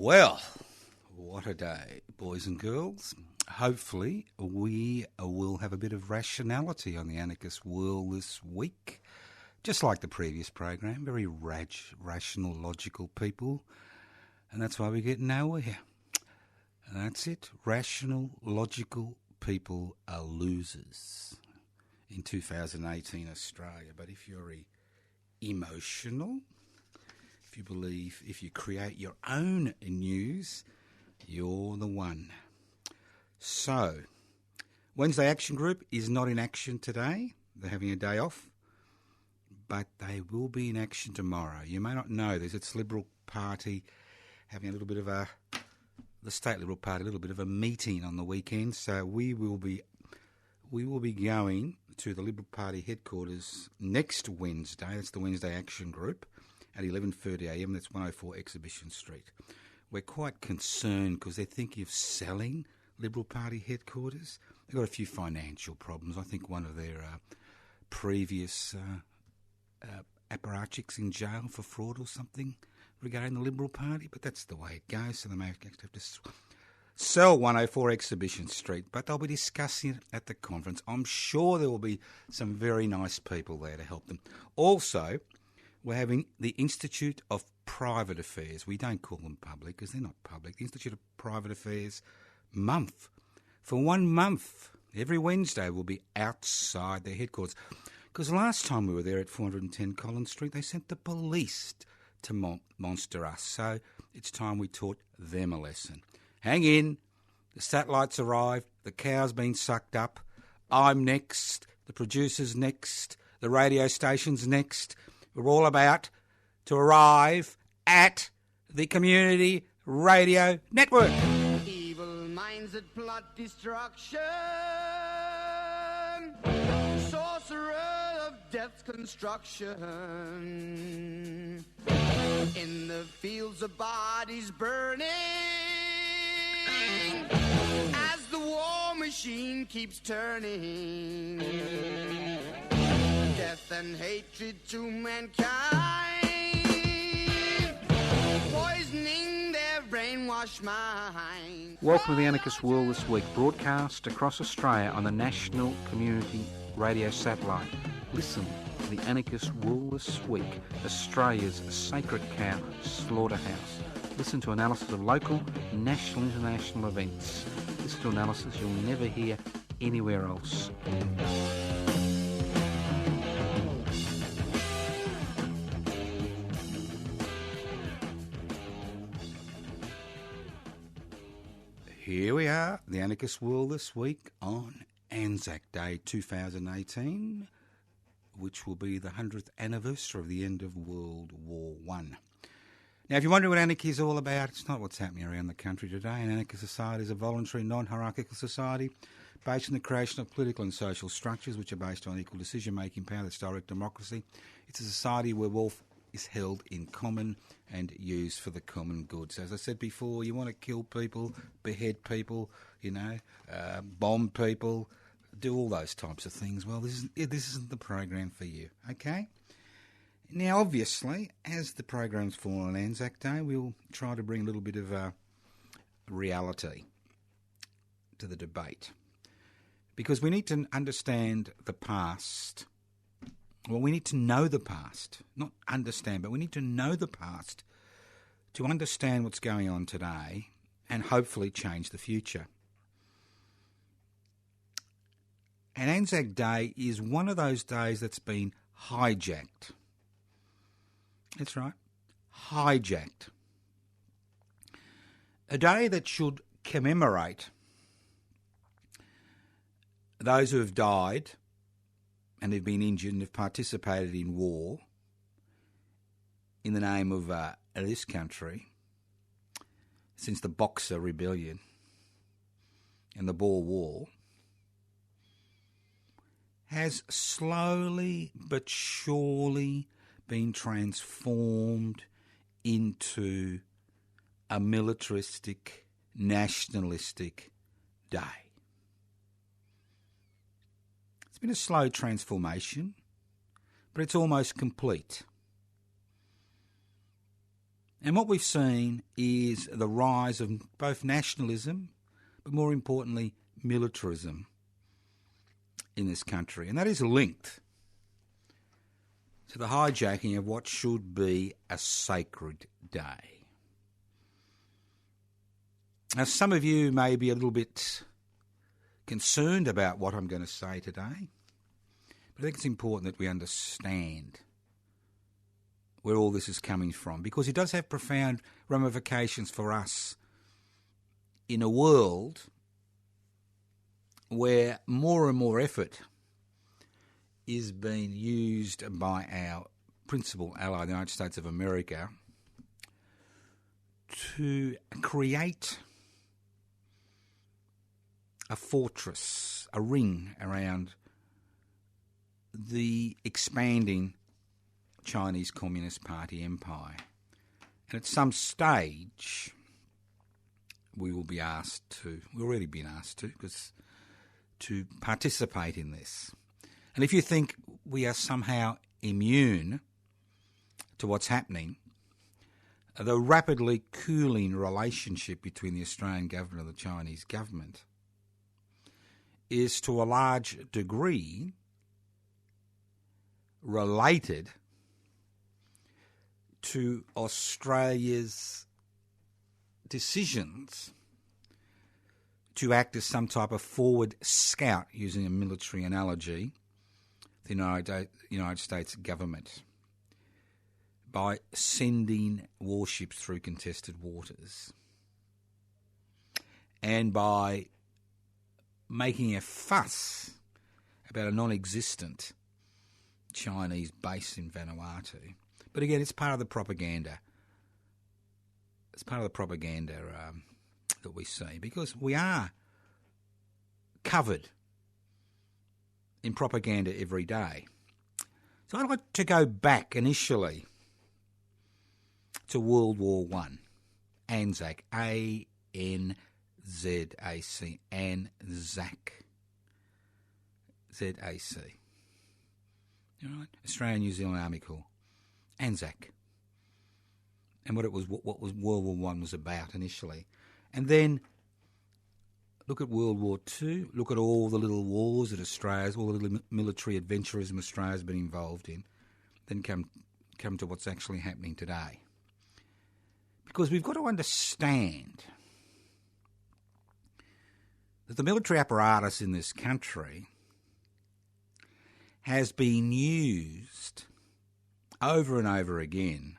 Well, what a day, boys and girls. Hopefully we will have a bit of rationality on the Anarchist world this week. Just like the previous program, very rational, logical people. And that's why we get nowhere. And that's it. Rational, logical people are losers in 2018 Australia. But if you're emotional, if you create your own news, you're the one. So, Wednesday Action Group is not in action today. They're having a day off. But they will be in action tomorrow. You may not know this. It's Liberal Party having a little bit of the State Liberal Party, a little bit of a meeting on the weekend. So we will be going to the Liberal Party headquarters next Wednesday. That's the Wednesday Action Group at 11:30am. That's 104 Exhibition Street. We're quite concerned because they're thinking of selling Liberal Party headquarters. They've got a few financial problems. I think one of their previous apparatchiks in jail for fraud or something regarding the Liberal Party, but that's the way it goes, so they may have to sell 104 Exhibition Street, but they'll be discussing it at the conference. I'm sure there will be some very nice people there to help them. Also, we're having the Institute of Private Affairs. We don't call them public because they're not public. The Institute of Private Affairs month. For 1 month, every Wednesday we'll be outside their headquarters. Because last time we were there at 410 Collins Street, they sent the police to monster us. So it's time we taught them a lesson. Hang in. The satellites arrived. The cow's been sucked up. I'm next. The producer's next. The radio station's next. We're all about to arrive at the Community Radio Network. Evil minds that plot destruction. Sorcerer of death's construction. In the fields of bodies burning. As the war machine keeps turning. Death and hatred to mankind. Poisoning their brainwashed mind. Welcome to the Anarchist World This Week, broadcast across Australia on the National Community Radio Satellite. Listen to the Anarchist World This Week, Australia's sacred cow slaughterhouse. Listen to analysis of local, national, international events. Listen to analysis you'll never hear anywhere else. Here we are, the Anarchist World This Week on Anzac Day 2018, which will be the 100th anniversary of the end of World War I. Now, if you're wondering what anarchy is all about, it's not what's happening around the country today. An anarchist society is a voluntary, non-hierarchical society based on the creation of political and social structures which are based on equal decision-making power, that's direct democracy. It's a society where wealth is held in common and used for the common good. So as I said before, you want to kill people, behead people, bomb people, do all those types of things. Well, this isn't the program for you, okay? Now, obviously, as the program's fall on Anzac Day, we'll try to bring a little bit of reality to the debate. Because we need to understand the past. Well, we need to know the past, not understand, but we need to know the past to understand what's going on today and hopefully change the future. And Anzac Day is one of those days that's been hijacked. That's right, hijacked. A day that should commemorate those who have died and have been injured and have participated in war in the name of this country since the Boxer Rebellion and the Boer War, has slowly but surely been transformed into a militaristic, nationalistic day. It's been a slow transformation, but it's almost complete. And what we've seen is the rise of both nationalism, but more importantly, militarism in this country. And that is linked to the hijacking of what should be a sacred day. Now, some of you may be a little bit concerned about what I'm going to say today, but I think it's important that we understand where all this is coming from, because it does have profound ramifications for us in a world where more and more effort is being used by our principal ally, the United States of America, to create a fortress, a ring around the expanding Chinese Communist Party empire. And at some stage, we will be asked to, we've already been asked to participate in this. And if you think we are somehow immune to what's happening, the rapidly cooling relationship between the Australian government and the Chinese government is to a large degree related to Australia's decisions to act as some type of forward scout, using a military analogy, the United States government, by sending warships through contested waters and by making a fuss about a non-existent Chinese base in Vanuatu. But again, it's part of the propaganda. It's part of the propaganda that we see, because we are covered in propaganda every day. So I'd like to go back initially to World War I, Anzac, A-N-Z-A-C, Anzac, Z-A-C. All right? Australian New Zealand Army Corps, Anzac, and what was World War I was about initially. And then look at World War II, look at all the little wars that Australia's, all the little military adventurism Australia's been involved in, then come to what's actually happening today. Because we've got to understand that the military apparatus in this country has been used over and over again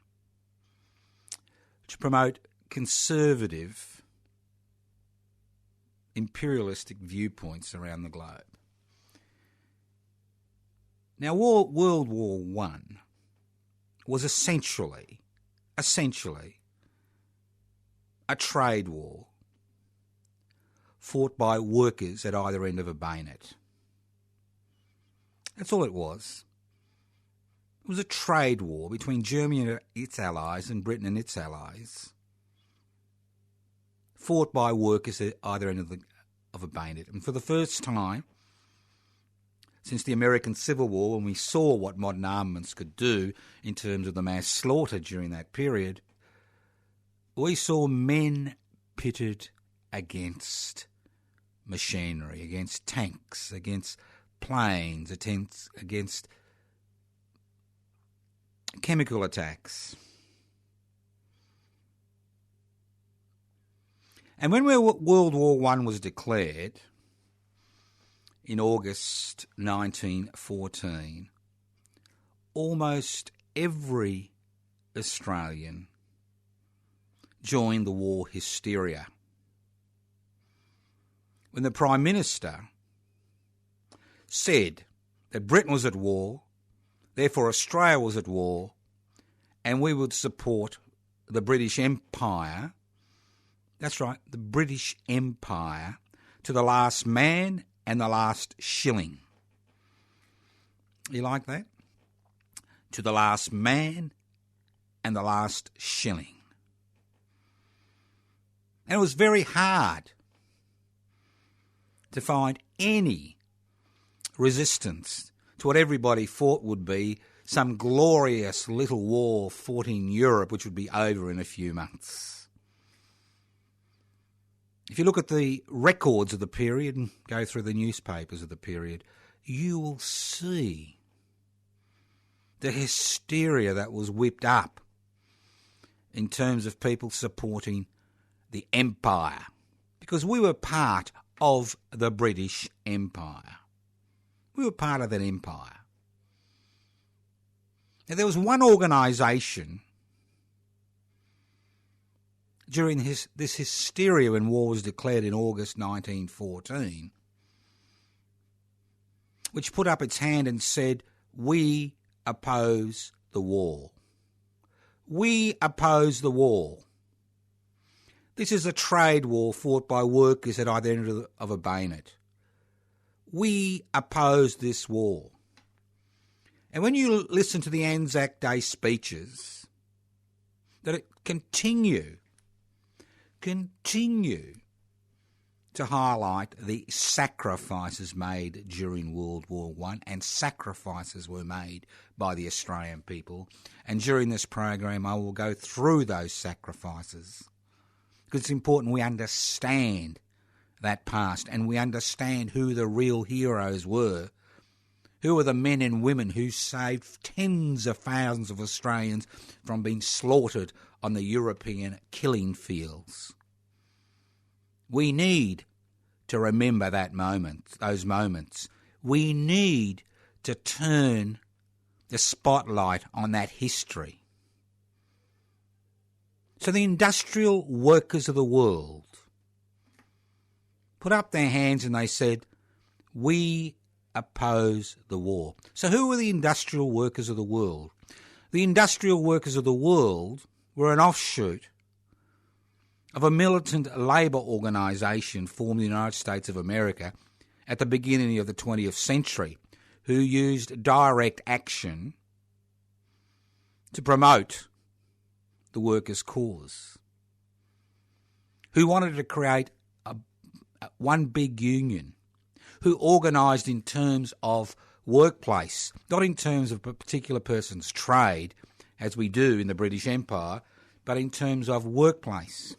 to promote conservative, imperialistic viewpoints around the globe. Now, World War I was essentially a trade war fought by workers at either end of a bayonet. That's all it was. It was a trade war between Germany and its allies and Britain and its allies, fought by workers at either end of a bayonet. And for the first time since the American Civil War, when we saw what modern armaments could do in terms of the mass slaughter during that period, we saw men pitted against machinery, against tanks, against planes, against chemical attacks. And when World War I was declared in August 1914, almost every Australian joined the war hysteria. When the Prime Minister said that Britain was at war, therefore Australia was at war, and we would support the British Empire, that's right, the British Empire, to the last man and the last shilling. You like that? To the last man and the last shilling. And it was very hard to find any resistance to what everybody thought would be some glorious little war fought in Europe which would be over in a few months. If you look at the records of the period and go through the newspapers of the period, you will see the hysteria that was whipped up in terms of people supporting the Empire, because we were part of the British Empire. We were part of that empire. Now, there was one organisation during this hysteria when war was declared in August 1914, which put up its hand and said, "We oppose the war. We oppose the war. This is a trade war fought by workers at either end of a bayonet. We oppose this war." And when you listen to the Anzac Day speeches, that it continue to highlight the sacrifices made during World War I, and sacrifices were made by the Australian people. And during this program, I will go through those sacrifices, because it's important we understand that past and we understand who the real heroes were. Who are the men and women who saved tens of thousands of Australians from being slaughtered on the European killing fields? We need to remember those moments. We need to turn the spotlight on that history. So the industrial workers of the world put up their hands and they said, "We oppose the war." So who were the industrial workers of the world? The industrial workers of the world were an offshoot of a militant labour organisation formed in the United States of America at the beginning of the 20th century, who used direct action to promote the workers' cause, who wanted to create one big union, who organised in terms of workplace, not in terms of a particular person's trade, as we do in the British Empire, but in terms of workplace.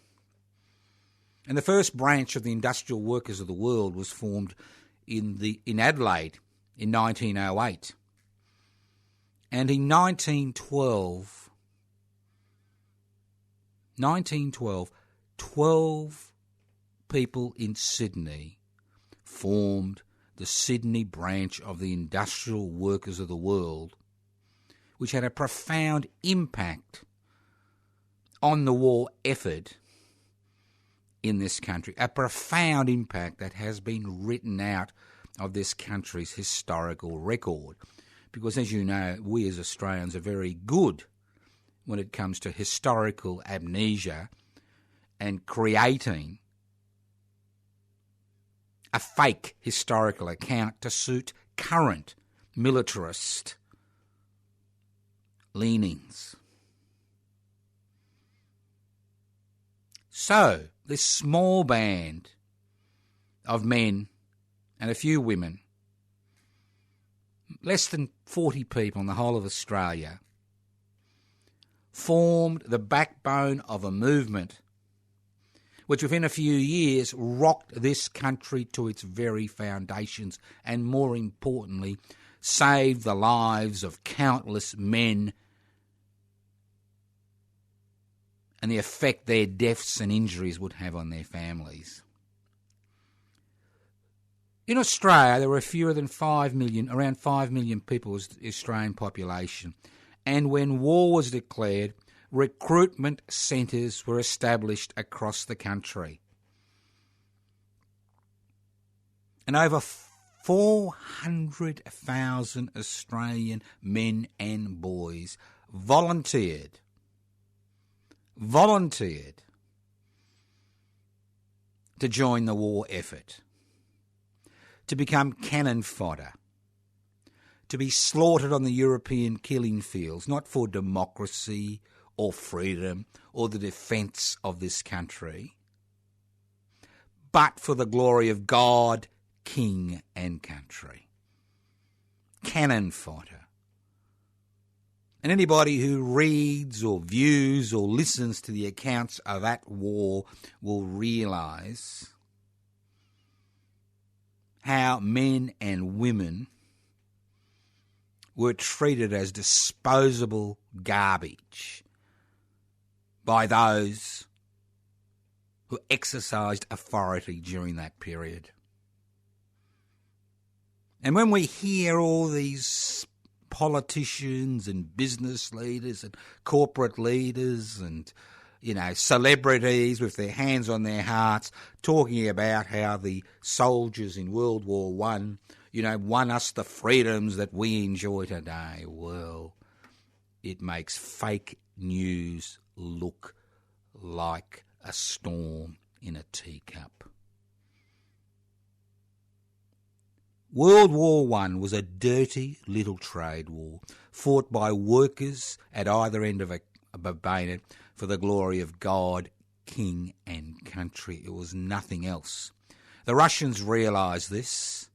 And the first branch of the industrial workers of the world was formed in Adelaide in 1908. And in 1912, 12 people in Sydney formed the Sydney branch of the industrial workers of the world, which had a profound impact on the war effort in this country, a profound impact that has been written out of this country's historical record. Because, as you know, we as Australians are very good when it comes to historical amnesia and creating a fake historical account to suit current militarist leanings. So, this small band of men and a few women, less than 40 people in the whole of Australia, formed the backbone of a movement which within a few years rocked this country to its very foundations and, more importantly, saved the lives of countless men and the effect their deaths and injuries would have on their families. In Australia, there were fewer than 5 million, around 5 million people was the Australian population. And when war was declared, recruitment centres were established across the country. And over 400,000 Australian men and boys volunteered to join the war effort, to become cannon fodder, to be slaughtered on the European killing fields, not for democracy or freedom or the defence of this country, but for the glory of God, King and country. Cannon fodder. And anybody who reads or views or listens to the accounts of that war will realise how men and women were treated as disposable garbage by those who exercised authority during that period. And when we hear all these politicians and business leaders and corporate leaders and, celebrities with their hands on their hearts talking about how the soldiers in World War One, won us the freedoms that we enjoy today, well, it makes fake news look like a storm in a teacup. World War One was a dirty little trade war fought by workers at either end of a bayonet for the glory of God, King and country. It was nothing else. The Russians realised this,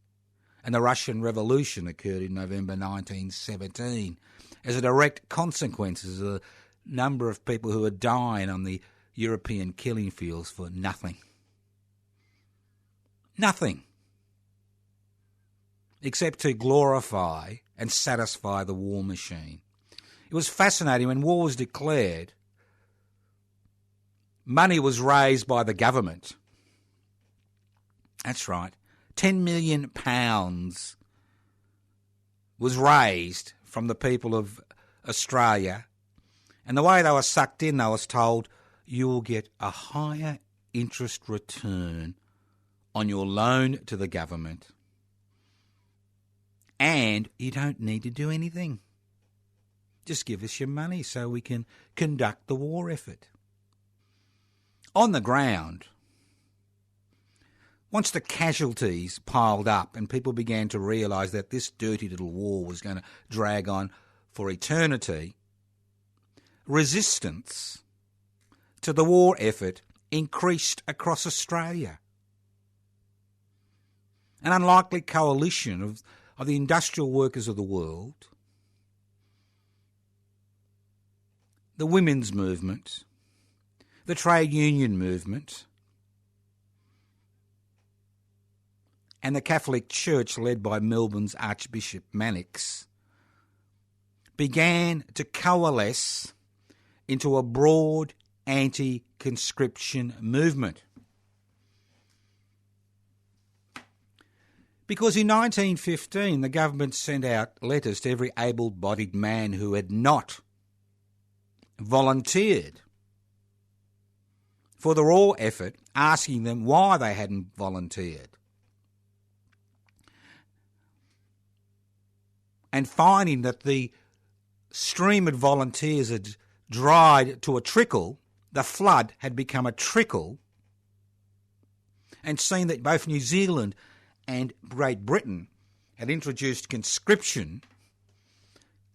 and the Russian Revolution occurred in November 1917 as a direct consequence of the number of people who were dying on the European killing fields for nothing. Nothing. Except to glorify and satisfy the war machine. It was fascinating when war was declared, money was raised by the government. That's right. £10 million was raised from the people of Australia. And the way they were sucked in, they was told, you will get a higher interest return on your loan to the government. And you don't need to do anything. Just give us your money so we can conduct the war effort. On the ground, once the casualties piled up and people began to realise that this dirty little war was going to drag on for eternity, resistance to the war effort increased across Australia. An unlikely coalition of the industrial workers of the world, the women's movement, the trade union movement, and the Catholic Church led by Melbourne's Archbishop Mannix began to coalesce into a broad anti-conscription movement. Because in 1915, the government sent out letters to every able-bodied man who had not volunteered for the war effort, asking them why they hadn't volunteered. And finding that the stream of volunteers had dried to a trickle, the flood had become a trickle, and seeing that both New Zealand and Great Britain had introduced conscription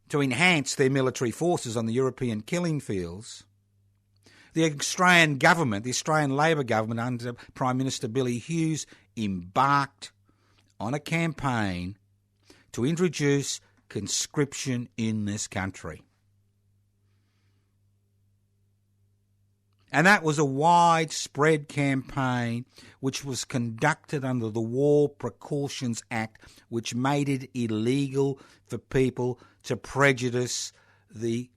to enhance their military forces on the European killing fields, the Australian government, the Australian Labor government under Prime Minister Billy Hughes, embarked on a campaign to introduce conscription in this country. And that was a widespread campaign which was conducted under the War Precautions Act, which made it illegal for people to prejudice the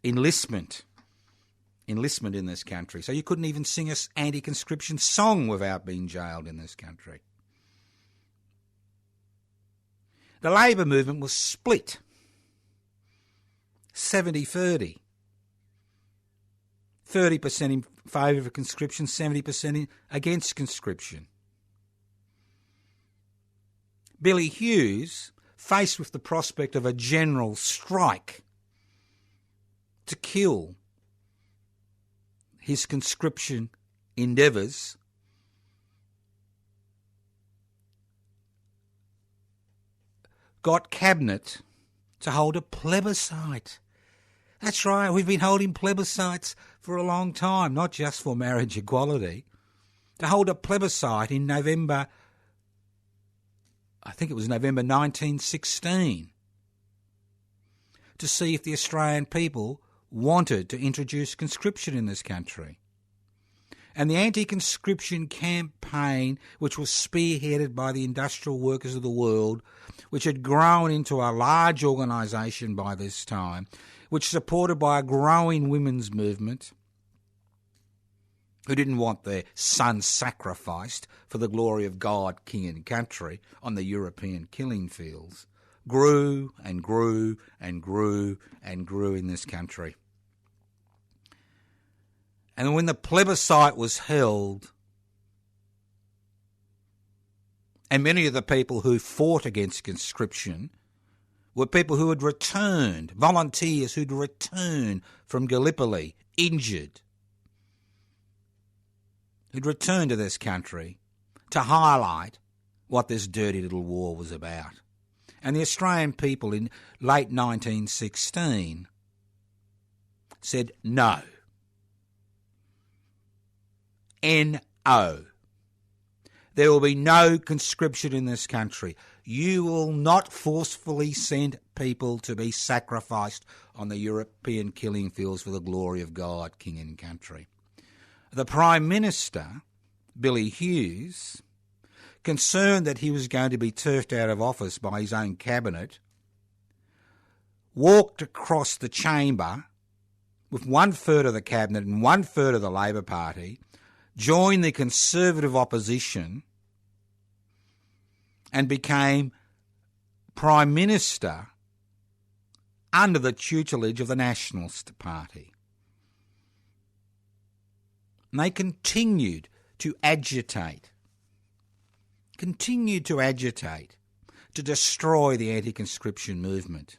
enlistment in this country. So you couldn't even sing an anti-conscription song without being jailed in this country. The Labor movement was split, 70-30. 30% in favour of conscription, 70% against conscription. Billy Hughes, faced with the prospect of a general strike to kill his conscription endeavours, got Cabinet to hold a plebiscite. That's right, we've been holding plebiscites for a long time, not just for marriage equality. To hold a plebiscite in November, I think it was November 1916, to see if the Australian people wanted to introduce conscription in this country. And the anti-conscription campaign, which was spearheaded by the Industrial Workers of the World, which had grown into a large organisation by this time, which supported by a growing women's movement, who didn't want their sons sacrificed for the glory of God, King and country on the European killing fields, grew and grew and grew and grew in this country. And when the plebiscite was held, and many of the people who fought against conscription were people who had returned, volunteers who'd returned from Gallipoli, injured, who'd returned to this country to highlight what this dirty little war was about. And the Australian people in late 1916 said no. N-O. There will be no conscription in this country. You will not forcefully send people to be sacrificed on the European killing fields for the glory of God, King and country. The Prime Minister, Billy Hughes, concerned that he was going to be turfed out of office by his own cabinet, walked across the chamber with 1/3 of the cabinet and 1/3 of the Labor Party, joined the Conservative opposition and became Prime Minister under the tutelage of the Nationalist Party. And they continued to agitate, to destroy the anti-conscription movement.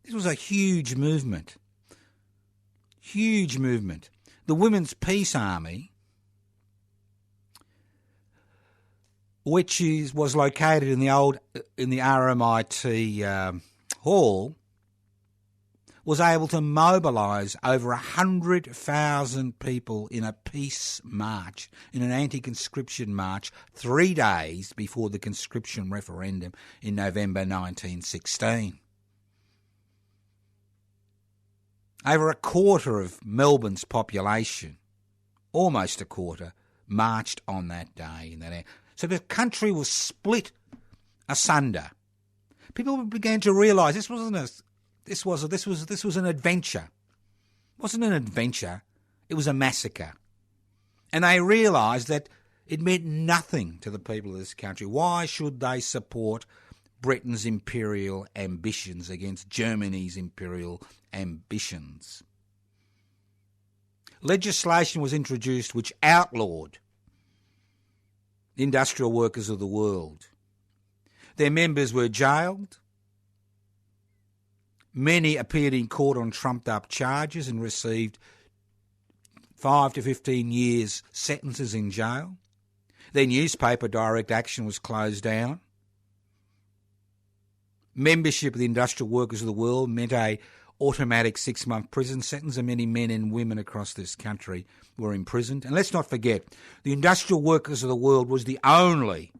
This was a huge movement. The Women's Peace Army, which was located in the RMIT hall, was able to mobilise over 100,000 people in a peace march, in an anti-conscription march, 3 days before the conscription referendum in November 1916. Over a quarter of Melbourne's population, almost a quarter, marched on that day. So the country was split asunder. People began to realise this was an adventure. It wasn't an adventure, it was a massacre. And they realised that it meant nothing to the people of this country. Why should they support Britain's imperial ambitions against Germany's imperial ambitions? Legislation was introduced which outlawed the industrial workers of the world. Their members were jailed. Many appeared in court on trumped-up charges and received 5 to 15 years sentences in jail. Their newspaper, Direct Action, was closed down. Membership of the Industrial Workers of the World meant a automatic 6-month prison sentence, and many men and women across this country were imprisoned. And let's not forget, the Industrial Workers of the World was the only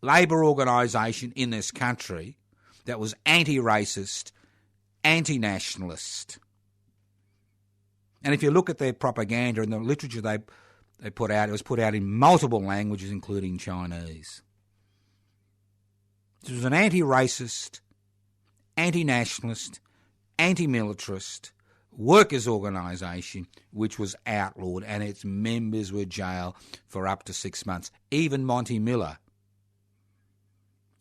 labour organisation in this country that was anti-racist, anti-nationalist. And if you look at their propaganda and the literature they put out, it was put out in multiple languages, including Chinese. It was an anti-racist, anti-nationalist, anti-militarist workers' organisation which was outlawed, and its members were jailed for up to 6 months. Even Monty Miller,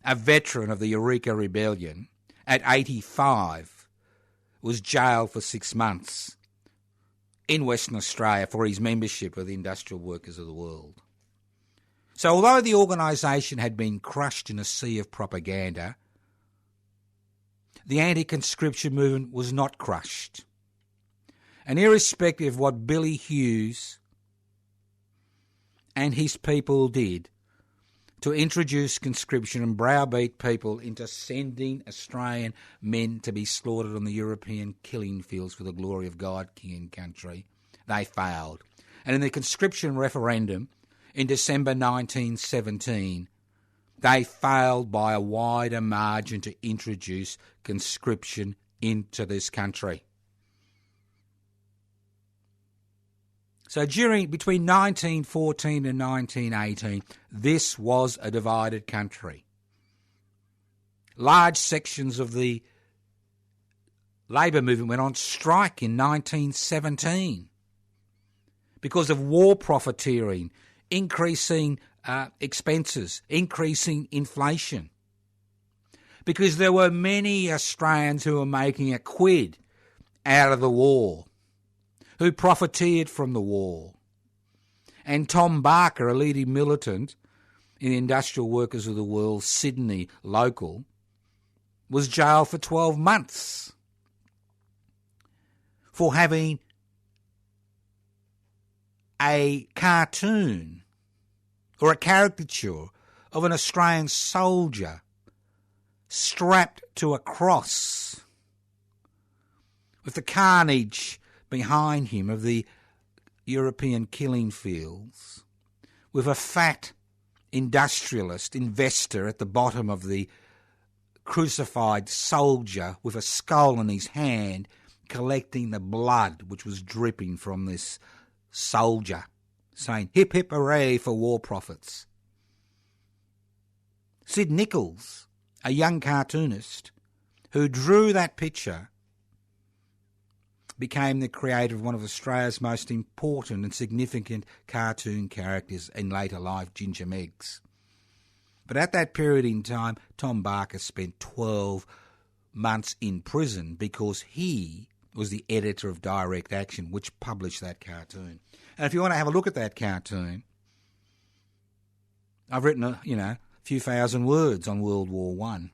a veteran of the Eureka Rebellion, at 85, was jailed for 6 months in Western Australia for his membership of the Industrial Workers of the World. So although the organisation had been crushed in a sea of propaganda, the anti-conscription movement was not crushed. And irrespective of what Billy Hughes and his people did to introduce conscription and browbeat people into sending Australian men to be slaughtered on the European killing fields for the glory of God, King and country, they failed. And in the conscription referendum in December 1917, they failed by a wider margin to introduce conscription into this country. So between 1914 and 1918, this was a divided country. Large sections of the labour movement went on strike in 1917 because of war profiteering, increasing expenses, increasing inflation. Because there were many Australians who were making a quid out of the war, who profiteered from the war. And Tom Barker, a leading militant in the Industrial Workers of the World Sydney local, was jailed for 12 months for having a cartoon or a caricature of an Australian soldier strapped to a cross with the carnage behind him of the European killing fields, with a fat industrialist investor at the bottom of the crucified soldier with a skull in his hand collecting the blood which was dripping from this soldier, saying, "Hip hip hooray for war profits." Sid Nichols, a young cartoonist who drew that picture, became the creator of one of Australia's most important and significant cartoon characters in later life, Ginger Meggs. But at that period in time, Tom Barker spent 12 months in prison because he was the editor of Direct Action, which published that cartoon. And if you want to have a look at that cartoon, I've written a few thousand words on World War I,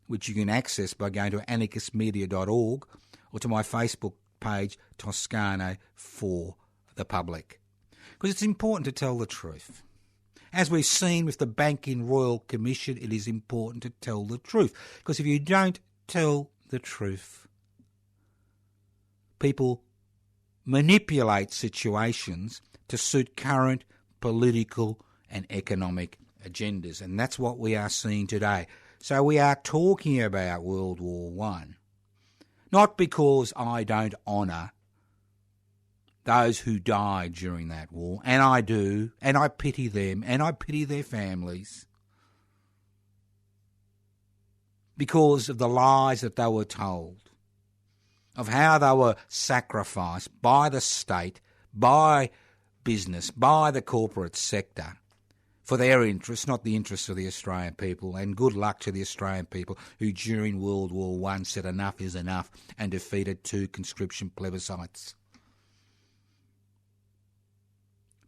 which you can access by going to anarchistmedia.org or to my Facebook page, Toscano for the Public. Because it's important to tell the truth. As we've seen with the Banking Royal Commission, it is important to tell the truth. Because if you don't tell the truth, people manipulate situations to suit current political and economic agendas. And that's what we are seeing today. So we are talking about World War I, not because I don't honour those who died during that war, and I do, and I pity them, and I pity their families, because of the lies that they were told, of how they were sacrificed by the state, by business, by the corporate sector, for their interests, not the interests of the Australian people. And good luck to the Australian people who during World War I said enough is enough and defeated 2 conscription plebiscites.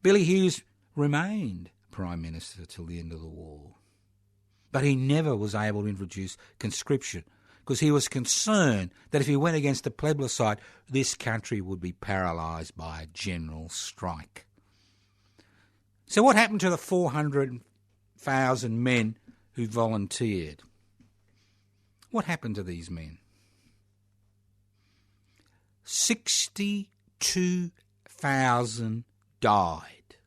Billy Hughes remained Prime Minister till the end of the war, but he never was able to introduce conscription because he was concerned that if he went against the plebiscite, this country would be paralysed by a general strike. So what happened to the 400,000 men who volunteered? What happened to these men? 62,000 died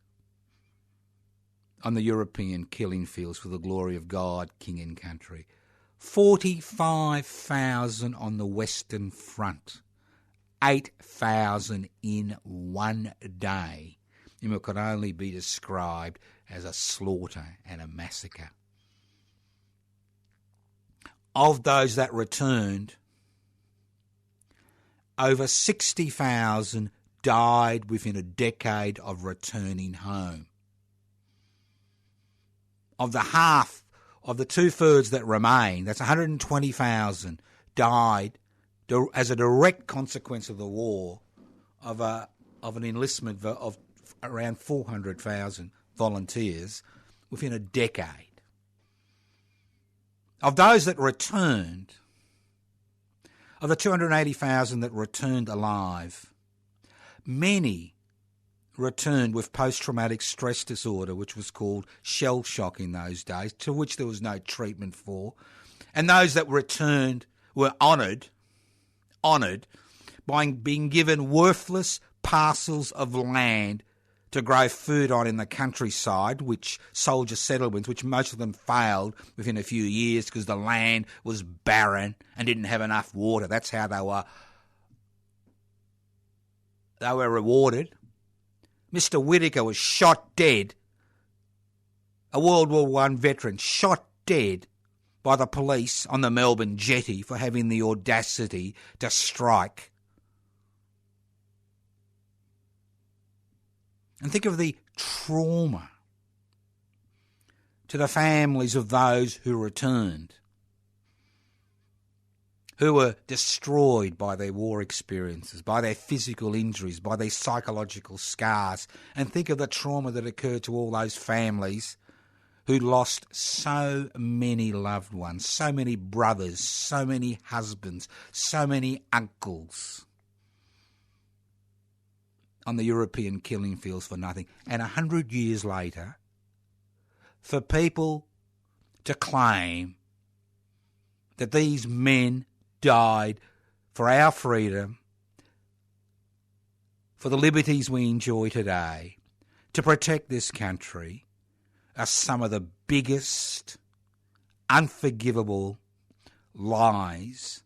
on the European killing fields for the glory of God, King and country. 45,000 on the Western Front. 8,000 in one day. It could only be described as a slaughter and a massacre. Of those that returned, over 60,000 died within a decade of returning home. Of the half, of the 2/3 that remain, that's 120,000, died as a direct consequence of the war of an enlistment of around 400,000 volunteers within a decade. Of those that returned, of the 280,000 that returned alive, many returned with post-traumatic stress disorder, which was called shell shock in those days, to which there was no treatment for. And those that returned were honoured by being given worthless parcels of land to grow food on in the countryside, which soldier settlements, which most of them failed within a few years because the land was barren and didn't have enough water. That's how they were rewarded. Mr. Whittaker was shot dead, a World War I veteran, shot dead by the police on the Melbourne jetty for having the audacity to strike. And think of the trauma to the families of those who returned, who were destroyed by their war experiences, by their physical injuries, by their psychological scars. And think of the trauma that occurred to all those families who lost so many loved ones, so many brothers, so many husbands, so many uncles on the European killing fields for nothing. And 100 years later, for people to claim that these men died for our freedom, for the liberties we enjoy today, to protect this country, are some of the biggest, unforgivable lies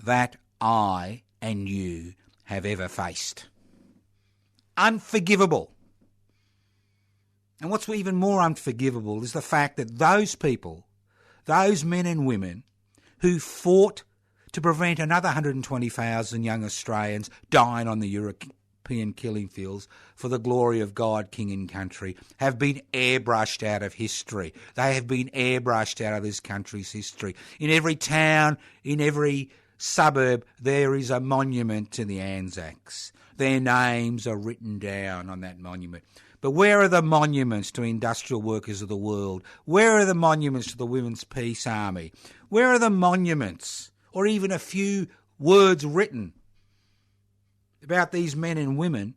that I and you have ever faced. Unforgivable. And what's even more unforgivable is the fact that those people, those men and women who fought to prevent another 120,000 young Australians dying on the European killing fields for the glory of God, King and country, have been airbrushed out of history. They have been airbrushed out of this country's history. In every town, in every suburb, there is a monument to the Anzacs. Their names are written down on that monument. But where are the monuments to industrial workers of the world? Where are the monuments to the Women's Peace Army? Where are the monuments, or even a few words written about these men and women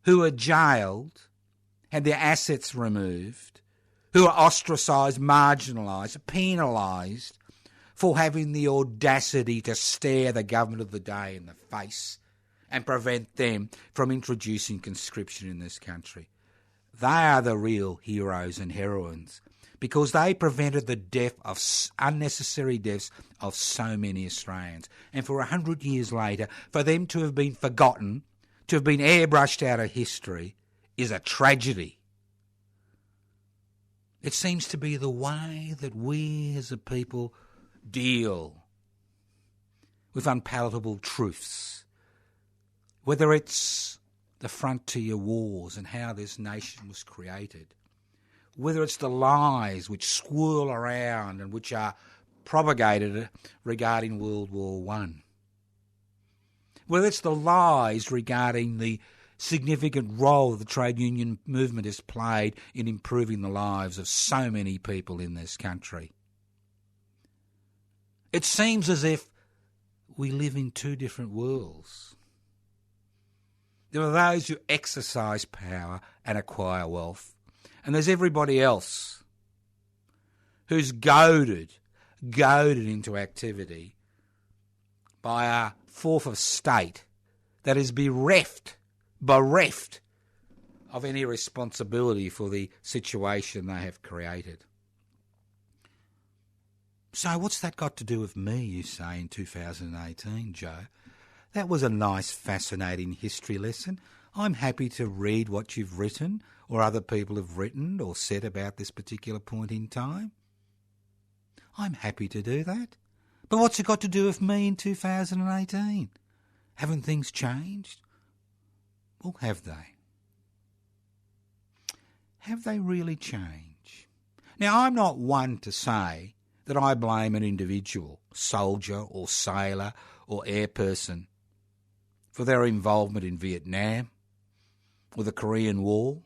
who are jailed, had their assets removed, who are ostracised, marginalised, penalised for having the audacity to stare the government of the day in the face and prevent them from introducing conscription in this country? They are the real heroes and heroines because they prevented the death of unnecessary deaths of so many Australians. And for 100 years later, for them to have been forgotten, to have been airbrushed out of history, is a tragedy. It seems to be the way that we as a people deal with unpalatable truths. Whether it's the frontier wars and how this nation was created, whether it's the lies which swirl around and which are propagated regarding World War I, whether it's the lies regarding the significant role that the trade union movement has played in improving the lives of so many people in this country. It seems as if we live in two different worlds. There are those who exercise power and acquire wealth, and there's everybody else who's goaded into activity by a fourth of state that is bereft of any responsibility for the situation they have created. So what's that got to do with me, you say, in 2018, Joe? That was a nice, fascinating history lesson. I'm happy to read what you've written or other people have written or said about this particular point in time. I'm happy to do that. But what's it got to do with me in 2018? Haven't things changed? Well, have they? Have they really changed? Now, I'm not one to say that I blame an individual, soldier or sailor or air person, for their involvement in Vietnam or the Korean War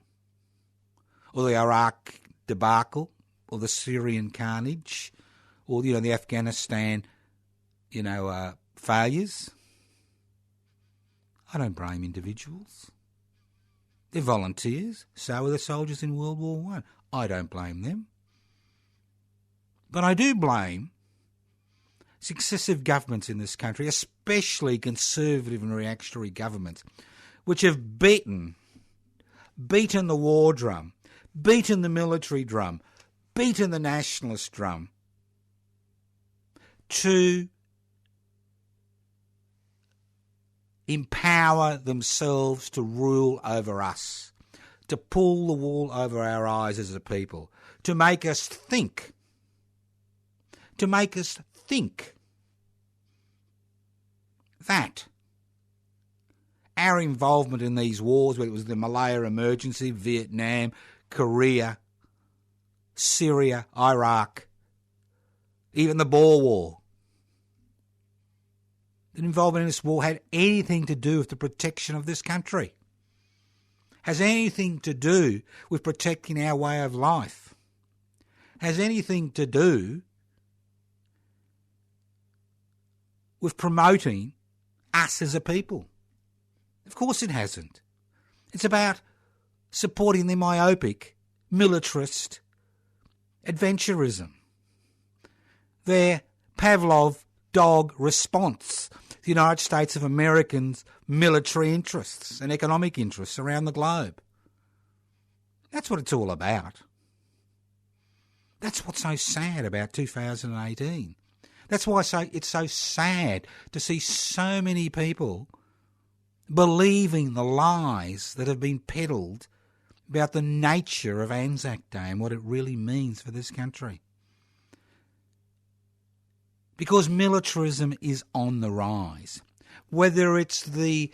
or the Iraq debacle or the Syrian carnage or, the Afghanistan, failures. I don't blame individuals. They're volunteers. So are the soldiers in World War I. I don't blame them. But I do blame successive governments in this country, especially conservative and reactionary governments, which have beaten the war drum, beaten the military drum, beaten the nationalist drum, to empower themselves to rule over us, to pull the wool over our eyes as a people, to make us think, that our involvement in these wars, whether it was the Malaya emergency, Vietnam, Korea, Syria, Iraq, even the Boer War, that involvement in this war had anything to do with the protection of this country, has anything to do with protecting our way of life, has anything to do with promoting us as a people. Of course it hasn't. It's about supporting the myopic, militarist adventurism, their Pavlov dog response to the United States of America's military interests and economic interests around the globe. That's what it's all about. That's what's so sad about 2018. That's why it's so sad to see so many people believing the lies that have been peddled about the nature of Anzac Day and what it really means for this country. Because militarism is on the rise. Whether it's the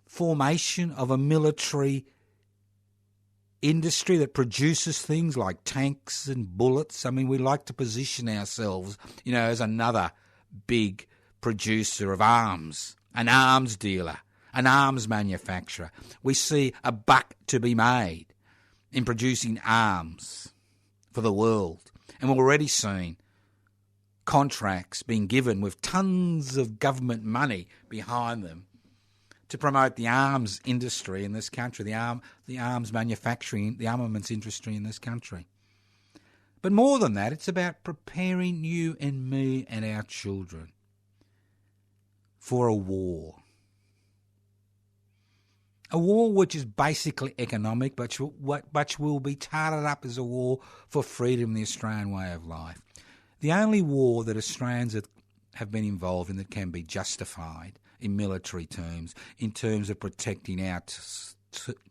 formation of a military industry that produces things like tanks and bullets. I mean, we like to position ourselves, as another big producer of arms, an arms dealer, an arms manufacturer. We see a buck to be made in producing arms for the world. And we've already seen contracts being given with tons of government money behind them to promote the arms industry in this country, the arms manufacturing, the armaments industry in this country. But more than that, it's about preparing you and me and our children for a war. A war which is basically economic, but will be tarted up as a war for freedom and the Australian way of life. The only war that Australians have been involved in that can be justified in military terms, in terms of protecting our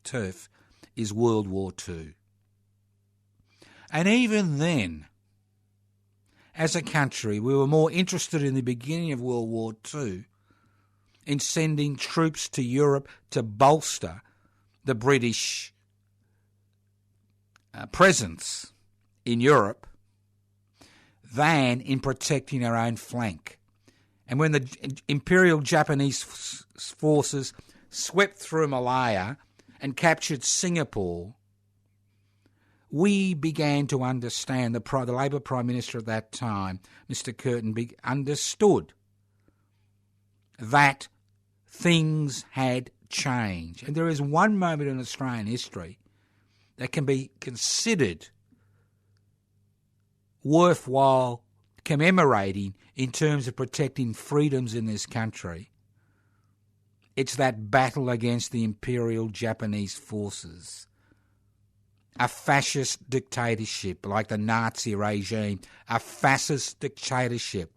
turf, is World War II. And even then, as a country, we were more interested in the beginning of World War II in sending troops to Europe to bolster the British presence in Europe than in protecting our own flank. And when the Imperial Japanese forces swept through Malaya and captured Singapore, we began to understand, the Labor Prime Minister at that time, Mr Curtin, understood that things had changed. And there is one moment in Australian history that can be considered worthwhile commemorating in terms of protecting freedoms in this country. It's that battle against the Imperial Japanese forces. A fascist dictatorship like the Nazi regime, a fascist dictatorship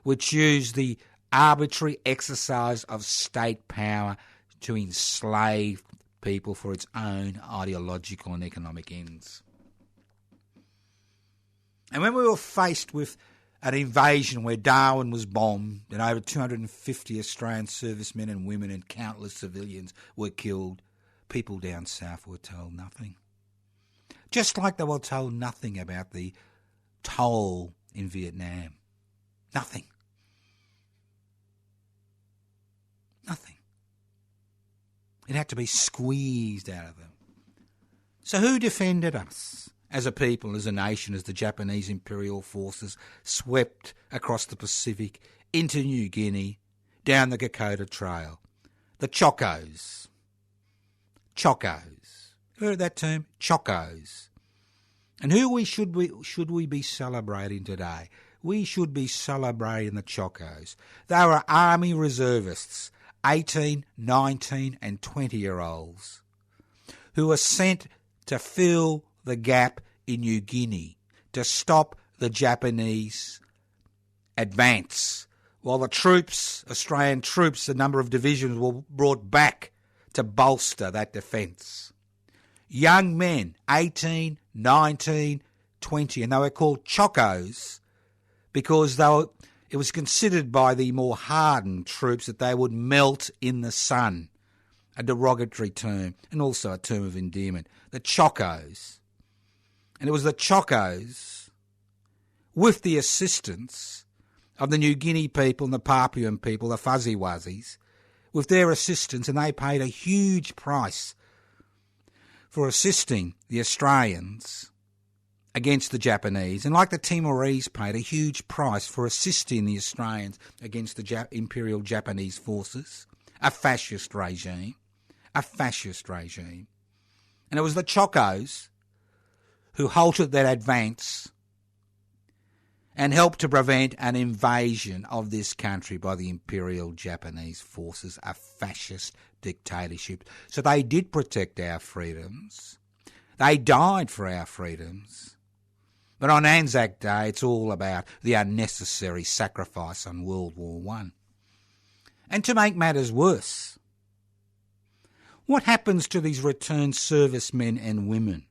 which used the arbitrary exercise of state power to enslave people for its own ideological and economic ends. And when we were faced with an invasion where Darwin was bombed and over 250 Australian servicemen and women and countless civilians were killed, people down south were told nothing. Just like they were told nothing about the toll in Vietnam. Nothing. Nothing. It had to be squeezed out of them. So who defended us as a people, as a nation, as the Japanese imperial forces swept across the Pacific into New Guinea, down the Kokoda Trail? The Chocos. Chocos. Heard that term? Chocos. And who should we be celebrating today? We should be celebrating the Chocos. They were army reservists, 18, 19 and 20-year-olds who were sent to fill the gap in New Guinea to stop the Japanese advance, while the troops, Australian troops, a number of divisions were brought back to bolster that defence. Young men, 18, 19, 20, and they were called chocos because it was considered by the more hardened troops that they would melt in the sun, a derogatory term and also a term of endearment, the chocos. And it was the chocos, with the assistance of the New Guinea people and the Papuan people, the Fuzzy Wuzzies, with their assistance, and they paid a huge price for assisting the Australians against the Japanese, and like the Timorese paid a huge price for assisting the Australians against the Imperial Japanese forces, a fascist regime. And it was the Chocos who halted that advance and helped to prevent an invasion of this country by the Imperial Japanese forces, a fascist dictatorship. So they did protect our freedoms. They died for our freedoms. But on Anzac Day, it's all about the unnecessary sacrifice on World War I. And to make matters worse, what happens to these returned servicemen and women?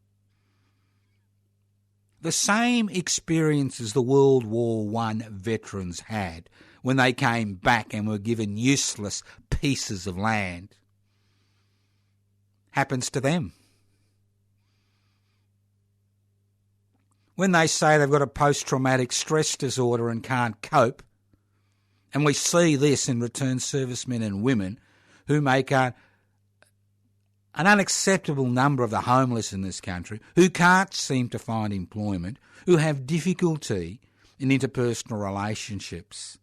The same experiences the World War I veterans had when they came back and were given useless pieces of land happens to them. When they say they've got a post-traumatic stress disorder and can't cope, and we see this in returned servicemen and women who make an unacceptable number of the homeless in this country, who can't seem to find employment, who have difficulty in interpersonal relationships.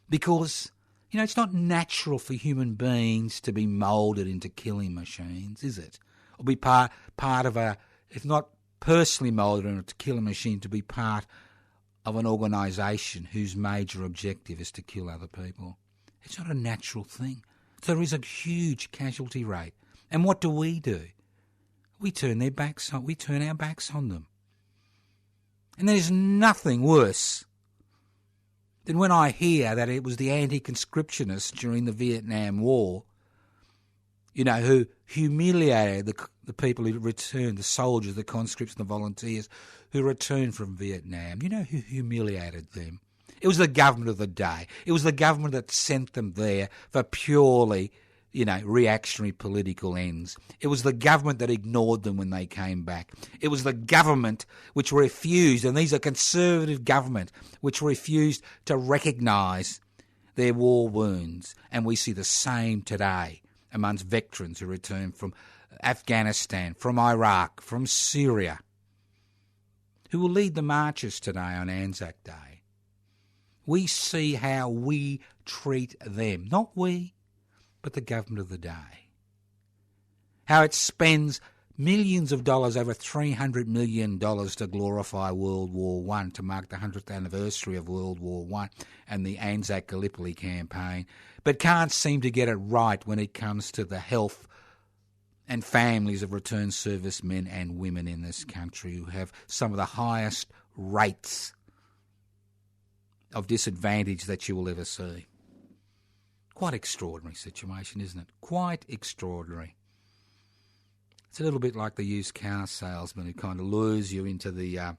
Because, it's not natural for human beings to be moulded into killing machines, is it? Or be part of if not personally moulded into a killing machine, to be part of an organisation whose major objective is to kill other people. It's not a natural thing. So there is a huge casualty rate. And what do? We turn our backs on them. And there's nothing worse than when I hear that it was the anti-conscriptionists during the Vietnam War, who humiliated the people who returned, the soldiers, the conscripts and the volunteers who returned from Vietnam. Who humiliated them? It was the government of the day. It was the government that sent them there for purely reactionary political ends. It was the government that ignored them when they came back. It was the government which refused, and these are conservative government, which refused to recognise their war wounds. And we see the same today amongst veterans who return from Afghanistan, from Iraq, from Syria, who will lead the marches today on Anzac Day. We see how we treat them, not we, but the government of the day. How it spends millions of dollars, over $300 million, to glorify World War I, to mark the 100th anniversary of World War I and the Anzac Gallipoli campaign, but can't seem to get it right when it comes to the health and families of returned servicemen and women in this country who have some of the highest rates of disadvantage that you will ever see. Quite extraordinary situation, isn't it? Quite extraordinary. It's a little bit like the used car salesman who kind of lures you into the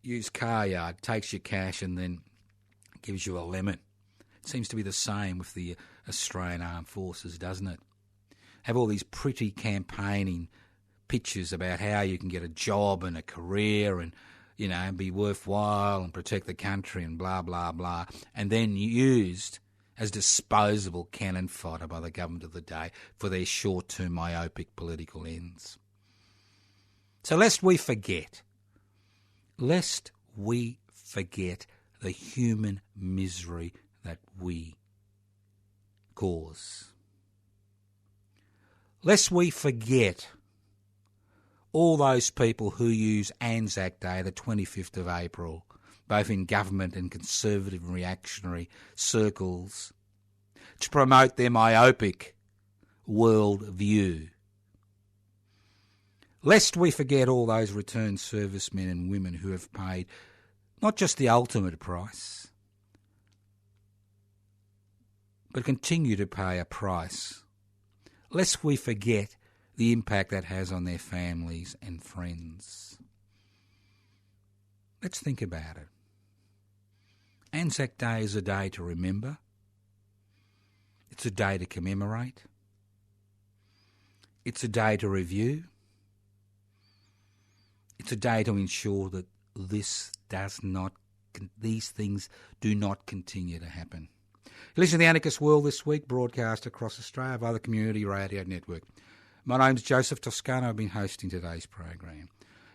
used car yard, takes your cash and then gives you a lemon. It seems to be the same with the Australian Armed Forces, doesn't it? Have all these pretty campaigning pictures about how you can get a job and a career and, and be worthwhile and protect the country and blah, blah, blah, and then used as disposable cannon fodder by the government of the day for their short-term myopic political ends. So lest we forget the human misery that we cause. Lest we forget all those people who use Anzac Day, the 25th of April, both in government and conservative and reactionary circles, to promote their myopic world view. Lest we forget all those returned servicemen and women who have paid not just the ultimate price, but continue to pay a price. Lest we forget the impact that has on their families and friends. Let's think about it. Anzac Day is a day to remember. It's a day to commemorate. It's a day to review. It's a day to ensure that these things do not continue to happen. You listen to the Anarchist World This Week, broadcast across Australia via the Community Radio Network. My name's Joseph Toscano. I've been hosting today's program.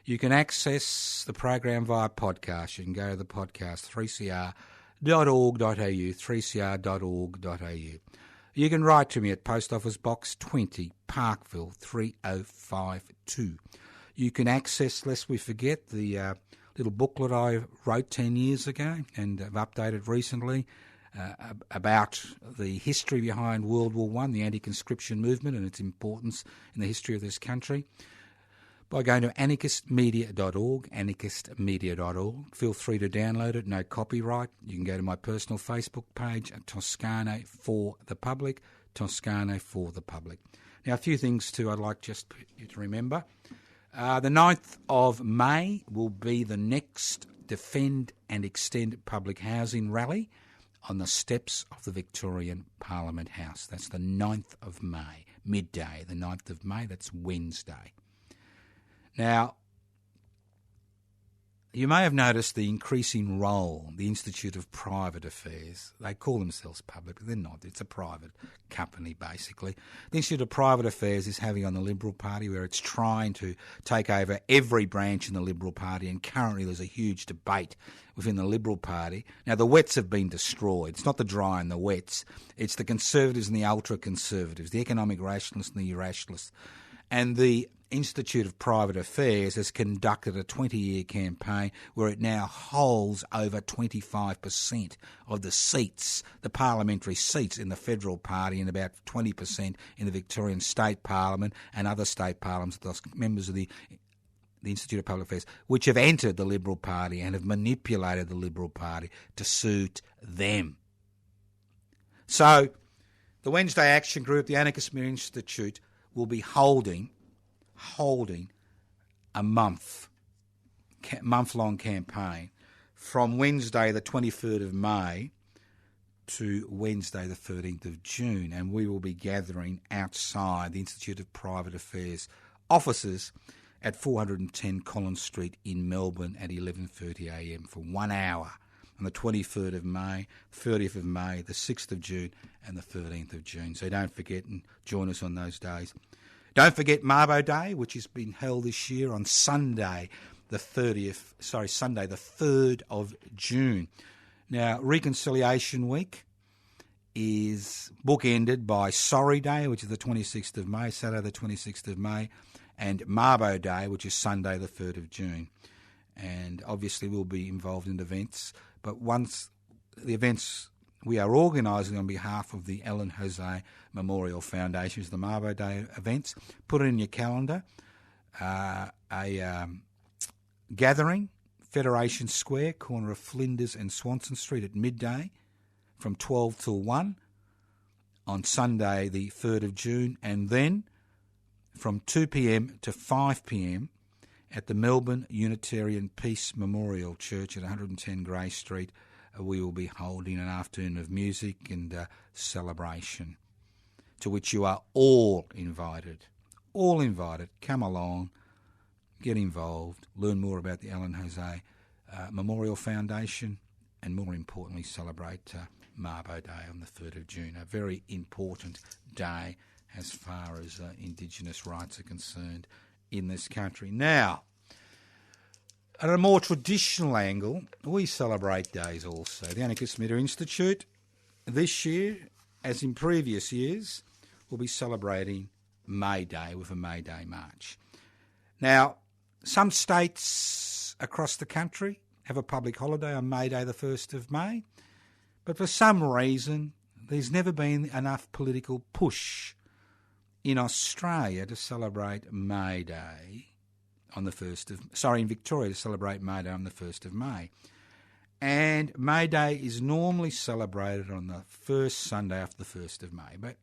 You can access the program via podcast. You can go to the podcast 3cr.org.au, 3cr.org.au. You can write to me at Post Office Box 20, Parkville 3052. You can access, lest we forget, the little booklet I wrote 10 years ago and have updated recently about the history behind World War I, the anti-conscription movement and its importance in the history of this country, by going to anarchistmedia.org, anarchistmedia.org. Feel free to download it, no copyright. You can go to my personal Facebook page, Toscano for the Public, Toscano for the Public. Now, a few things too I'd like just you to remember. The 9th of May will be the next Defend and Extend Public Housing Rally on the steps of the Victorian Parliament House. That's the 9th of May, midday, the 9th of May, that's Wednesday. Now, you may have noticed the increasing role the Institute of Private Affairs, they call themselves public, but they're not, it's a private company basically. The Institute of Private Affairs is having on the Liberal Party, where it's trying to take over every branch in the Liberal Party, and currently there's a huge debate within the Liberal Party. Now, the wets have been destroyed. It's not the dry and the wets, it's the Conservatives and the ultra-Conservatives, the economic rationalists and the irrationalists. And the Institute of Private Affairs has conducted a 20-year campaign where it now holds over 25% of the seats, the parliamentary seats in the Federal Party, and about 20% in the Victorian State Parliament and other state parliaments, those members of the Institute of Public Affairs, which have entered the Liberal Party and have manipulated the Liberal Party to suit them. So the Wednesday Action Group, the Anarchist Media Institute, will be holding a month-long campaign from Wednesday the 23rd of May to Wednesday the 13th of June, and we will be gathering outside the Institute of Private Affairs offices at 410 Collins Street in Melbourne at 11:30am for 1 hour on the 23rd of May, 30th of May, the 6th of June and the 13th of June. So don't forget and join us on those days. Don't forget Mabo Day, which has been held this year on Sunday the 3rd of June. Now, Reconciliation Week is bookended by Sorry Day, which is the 26th of May, Saturday the 26th of May, and Mabo Day, which is Sunday the 3rd of June. And obviously we'll be involved in events, but once the events we are organising on behalf of the Ellen Jose Memorial Foundation, which is the Mabo Day events. Put it in your calendar. A gathering, Federation Square, corner of Flinders and Swanson Street at midday from 12 till 1 on Sunday the 3rd of June, and then from 2pm to 5pm at the Melbourne Unitarian Peace Memorial Church at 110 Grey Street. We will be holding an afternoon of music and celebration, to which you are all invited. All invited. Come along, get involved, learn more about the Ellen Jose Memorial Foundation, and more importantly, celebrate Mabo Day on the 3rd of June, a very important day as far as Indigenous rights are concerned in this country. Now, at a more traditional angle, we celebrate days also. The Anarchist Media Institute this year, as in previous years, will be celebrating May Day with a May Day March. Now, some states across the country have a public holiday on May Day the 1st of May, but for some reason there's never been enough political push in Australia to celebrate May Day on the 1st of... in Victoria to celebrate May Day on the 1st of May. And May Day is normally celebrated on the first Sunday after the 1st of May, but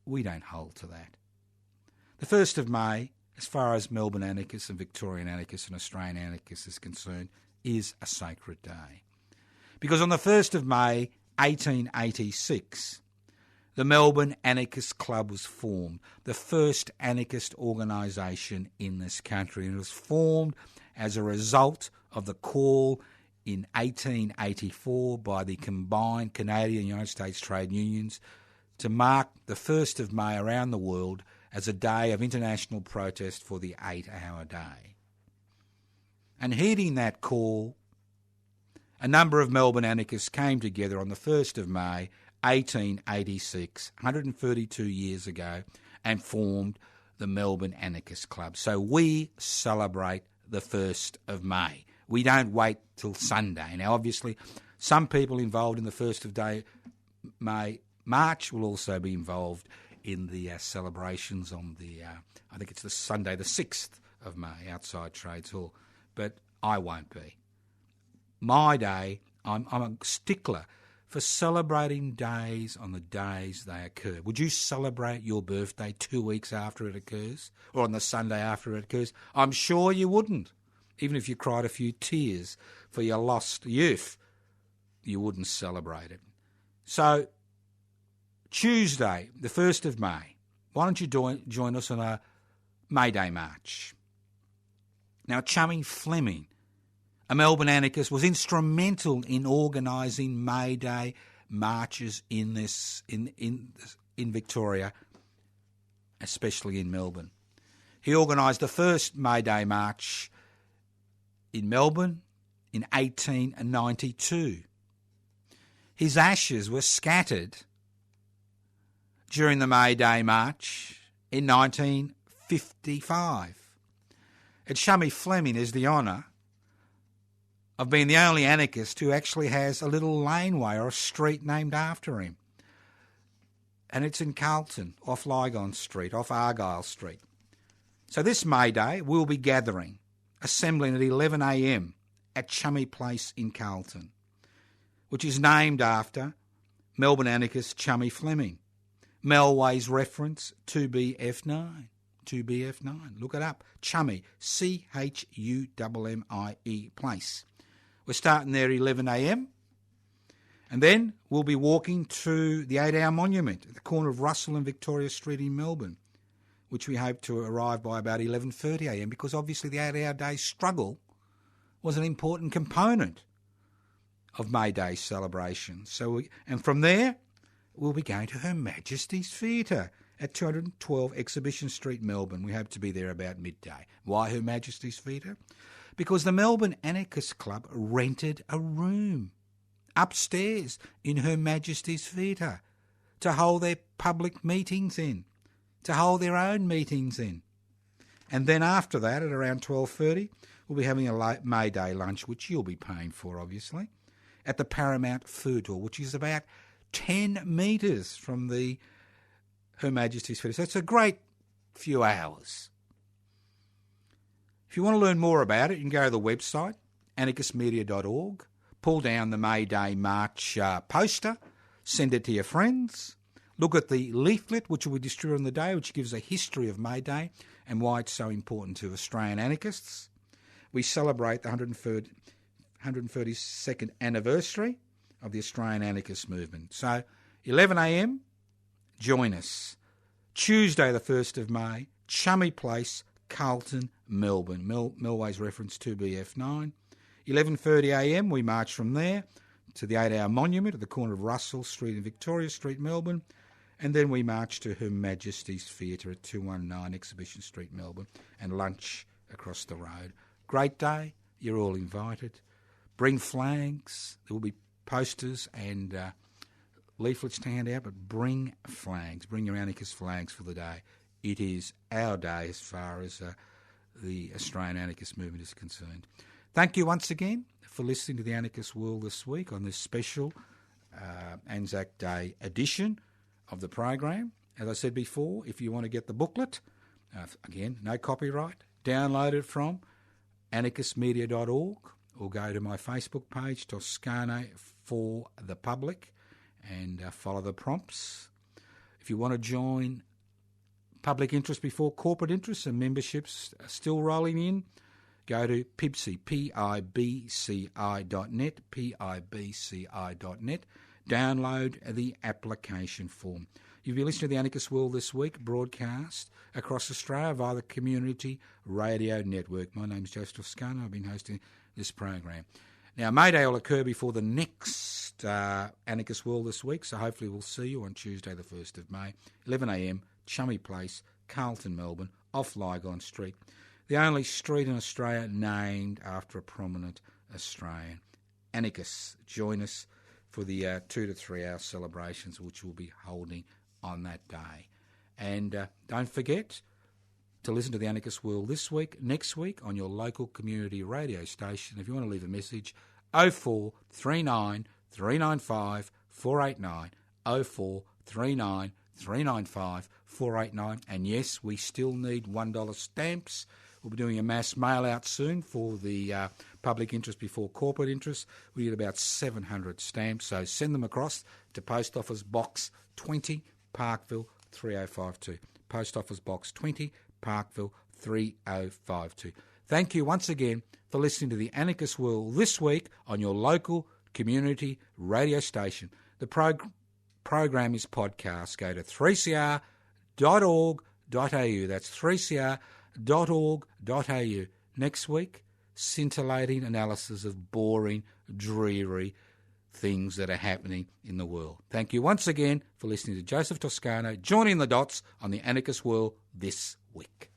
we don't hold to that. The 1st of May, as far as Melbourne anarchists and Victorian anarchists and Australian anarchists is concerned, is a sacred day. Because on the 1st of May, 1886, the Melbourne Anarchist Club was formed, the first anarchist organisation in this country, and it was formed as a result of the call in 1884 by the combined Canadian and United States trade unions to mark the 1st of May around the world as a day of international protest for the 8-hour day. And heeding that call, a number of Melbourne anarchists came together on the 1st of May, 1886, 132 years ago, and formed the Melbourne Anarchist Club. So we celebrate the 1st of May. We don't wait till Sunday. Now, obviously, some people involved in the 1st of May March will also be involved in the celebrations on the, I think it's the Sunday the 6th of May outside Trades Hall, but I won't be. My day, I'm a stickler for celebrating days on the days they occur. Would you celebrate your birthday 2 weeks after it occurs, or on the Sunday after it occurs? I'm sure you wouldn't. Even if you cried a few tears for your lost youth, you wouldn't celebrate it. So, Tuesday, the 1st of May, why don't you join us on a May Day march? Now, Chummy Fleming, a Melbourne anarchist, was instrumental in organising May Day marches in Victoria, especially in Melbourne. He organised the first May Day march in Melbourne in 1892. His ashes were scattered during the May Day march in 1955. And Chummy Fleming has the honour of being the only anarchist who actually has a little laneway or a street named after him. And it's in Carlton, off Lygon Street, off Argyle Street. So this May Day we'll be gathering, assembling at 11 a.m. at Chummy Place in Carlton, which is named after Melbourne anarchist Chummy Fleming. Melway's reference, 2BF9. 2BF9. Look it up. Chummy, Chummie Place. We're starting there at 11 a.m. And then we'll be walking to the 8-hour monument at the corner of Russell and Victoria Street in Melbourne, which we hope to arrive by about 11:30 a.m. because obviously the 8-hour day struggle was an important component of May Day celebration. And from there, we'll be going to Her Majesty's Theatre at 212 Exhibition Street, Melbourne. We hope to be there about midday. Why Her Majesty's Theatre? Because the Melbourne Anarchist Club rented a room upstairs in Her Majesty's Theatre to hold their public meetings in, to hold their own meetings in. And then after that, at around 12:30, we'll be having a May Day lunch, which you'll be paying for, obviously, at the Paramount Food Hall, which is about 10 metres from the Her Majesty's Theatre. So it's a great few hours. If you want to learn more about it, you can go to the website, anarchistmedia.org, pull down the May Day March poster, send it to your friends, look at the leaflet which will be distributed on the day, which gives a history of May Day and why it's so important to Australian anarchists. We celebrate the 132nd anniversary of the Australian anarchist movement. So 11 a.m, join us. Tuesday the 1st of May, Chummy Place, Carlton, Melbourne. Melway's reference 2BF9. 11:30 a.m, we march from there to the 8-hour monument at the corner of Russell Street and Victoria Street, Melbourne. And then we march to Her Majesty's Theatre at 219 Exhibition Street, Melbourne, and lunch across the road. Great day. You're all invited. Bring flags. There will be posters and leaflets to hand out, but bring flags. Bring your anarchist flags for the day. It is our day as far as the Australian anarchist movement is concerned. Thank you once again for listening to the Anarchist World this week on this special Anzac Day edition of the program. As I said before, if you want to get the booklet, again, no copyright, download it from anarchistmedia.org or go to my Facebook page, Toscano for the Public, and follow the prompts. If you want to join public interest before corporate interest, and memberships are still rolling in, go to PIBCI, pibci.net, pibci.net. Download the application form. You've been listening to the Anarchist World This Week, broadcast across Australia via the Community Radio Network. My name's Joseph Toscano. I've been hosting this program. Now, May Day will occur before the next Anarchist World This Week, so hopefully we'll see you on Tuesday the 1st of May, 11 a.m, Chummy Place, Carlton, Melbourne, off Lygon Street, the only street in Australia named after a prominent Australian. Anarchists, join us for the 2 to 3 hour celebrations which we'll be holding on that day. And don't forget to listen to the Anarchist World this week, next week on your local community radio station. If you want to leave a message, 0439 395 489, 0439 395 489. And yes, we still need $1 stamps. We'll be doing a mass mail out soon for the public interest before corporate interest. We need about 700 stamps, so send them across to Post Office Box 20, Parkville 3052. Post Office Box 20, Parkville 3052. Thank you once again for listening to the Anarchist World this week on your local community radio station. The program is podcast. Go to 3cr.org.au. That's 3cr.org.au. Next week, scintillating analysis of boring, dreary things that are happening in the world. Thank you once again for listening to Joseph Toscano, joining the dots on the Anarchist World this week.